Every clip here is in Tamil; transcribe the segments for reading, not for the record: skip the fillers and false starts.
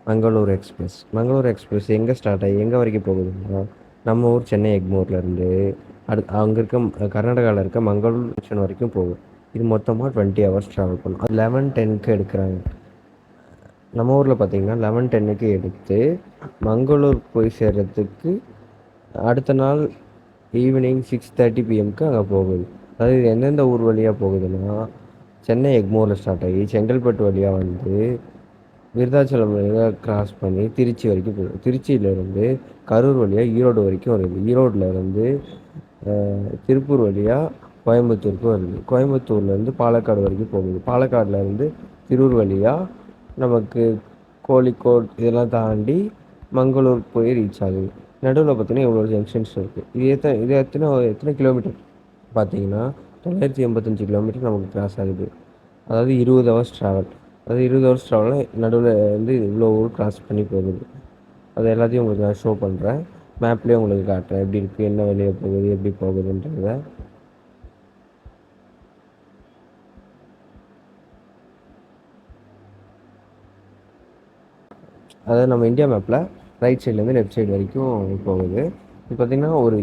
மங்களூர் எக்ஸ்பிரஸ். மங்களூர் எக்ஸ்பிரஸ் எங்கே ஸ்டார்ட் ஆகி எங்கே வரைக்கும் போகுதுன்னா, நம்ம ஊர் சென்னை எக்மோர்லேருந்து அங்கே இருக்க கர்நாடகாவில் இருக்க மங்களூர் ஜங்ஷன் வரைக்கும் போகும். இது மொத்தமாக 20 ஹவர்ஸ் ட்ராவல் பண்ணும். அது 11:10க்கு எடுக்கிறாங்க. நம்ம ஊரில் பார்த்தீங்கன்னா 11:10க்கு எடுத்து மங்களூர் போய் சேர்கிறதுக்கு அடுத்த நாள் ஈவினிங் 6:30 பிஎம்க்கு அங்கே போகுது. அதாவது இது எந்தெந்த ஊர் வழியாக போகுதுன்னா, சென்னை எக்மோரில் ஸ்டார்ட் ஆகி செங்கல்பட்டு வழியாக வந்து விருதாச்சலம் வழியாக கிராஸ் பண்ணி திருச்சி வரைக்கும் போகுது. திருச்சியிலேருந்து கரூர் வழியாக ஈரோடு வரைக்கும் வருது. ஈரோட்டிலேருந்து திருப்பூர் வழியாக கோயம்புத்தூருக்கு வருது. கோயம்புத்தூர்லேருந்து பாலக்காடு வரைக்கும் போகுது. பாலக்காடுலேருந்து திருூர் வழியாக நமக்கு கோழிக்கோட் இதெல்லாம் தாண்டி மங்களூர் போய் ரீச் ஆகுது. நடுவில் பார்த்தீங்கன்னா இவ்வளோ ஜங்ஷன்ஸ் இருக்குது. இது எத்தனை கிலோமீட்டர் பார்த்தீங்கன்னா 985 கிலோமீட்டர் நமக்கு கிராஸ் ஆகுது. அதாவது 20 ஹவர்ஸ் ட்ராவல். அதாவது 20 ஹவர்ஸ் ட்ராவலில் நடுவில் வந்து இவ்வளோ ஊர் கிராஸ் பண்ணி போகுது. அது எல்லாத்தையும் உங்களுக்கு நான் ஷோ பண்ணுறேன். மேப்லேயே உங்களுக்கு காட்டுறேன் எப்படி இருக்குது, என்ன வெளியே போகுது, எப்படி போகுதுன்றத. அதாவது நம்ம இந்தியா மேப்பில் ரைட் சைட்லேருந்து லெஃப்ட் சைடு வரைக்கும் போகுது. இது பார்த்திங்கன்னா ஒரு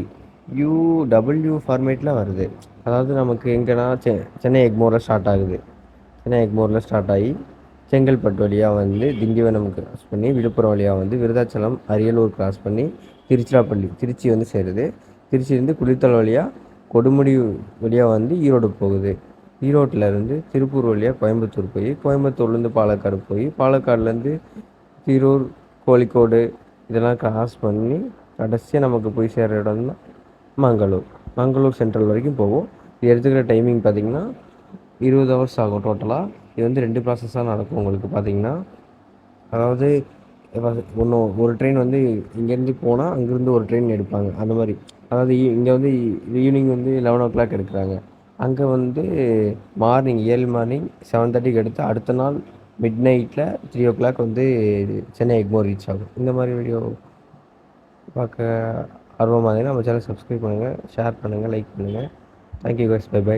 UW ஃபார்மேட்டில் வருது. அதாவது நமக்கு எங்கன்னா சென்னை எக்மோரில் ஸ்டார்ட் ஆகுது. சென்னை எக்மோரில் ஸ்டார்ட் ஆகி செங்கல்பட்டு வழியாக வந்து திண்டிவனம் கிராஸ் பண்ணி விழுப்புரம் வழியாக வந்து விருதாச்சலம் அரியலூர் கிராஸ் பண்ணி திருச்சிராப்பள்ளி திருச்சி வந்து சேருது. திருச்சியிலேருந்து குளித்தலை வழியாக கொடுமுடி வழியாக வந்து ஈரோடு போகுது. ஈரோட்டிலேருந்து திருப்பூர் வழியாக கோயம்புத்தூர் போய் கோயம்புத்தூர்லேருந்து பாலக்காடு போய் பாலக்காடுலேருந்து திருூர் கோழிக்கோடு இதெல்லாம் கிராஸ் பண்ணி கடைசியாக நமக்கு போய் சேர்கிற இடம் தான் மங்களூர் சென்ட்ரல் வரைக்கும் போகும். இது எடுத்துக்கிற டைமிங் பார்த்திங்கன்னா 20 ஹவர்ஸ் ஆகும் டோட்டலாக. இது வந்து 2 ப்ராசஸாக நடக்கும் உங்களுக்கு பார்த்திங்கன்னா. அதாவது ஒரு ட்ரெயின் வந்து இங்கேருந்து போனால் அங்கேருந்து ஒரு ட்ரெயின் எடுப்பாங்க அந்த மாதிரி. அதாவது இங்கே வந்து ஈவினிங் வந்து 11 o'clock எடுக்கிறாங்க. அங்கே வந்து ஏர்லி மார்னிங் 7:30க்கு எடுத்து அடுத்த நாள் மிட் நைட்டில் 3 o'clock வந்து சென்னை எக்மோர் ரீச் ஆகும். இந்த மாதிரி வீடியோ பார்க்க ஆர்வமாக இருந்தீங்கன்னா நம்ம சேனல் சப்ஸ்கிரைப் பண்ணுங்கள், ஷேர் பண்ணுங்கள், லைக் பண்ணுங்கள். Thank you guys, bye by.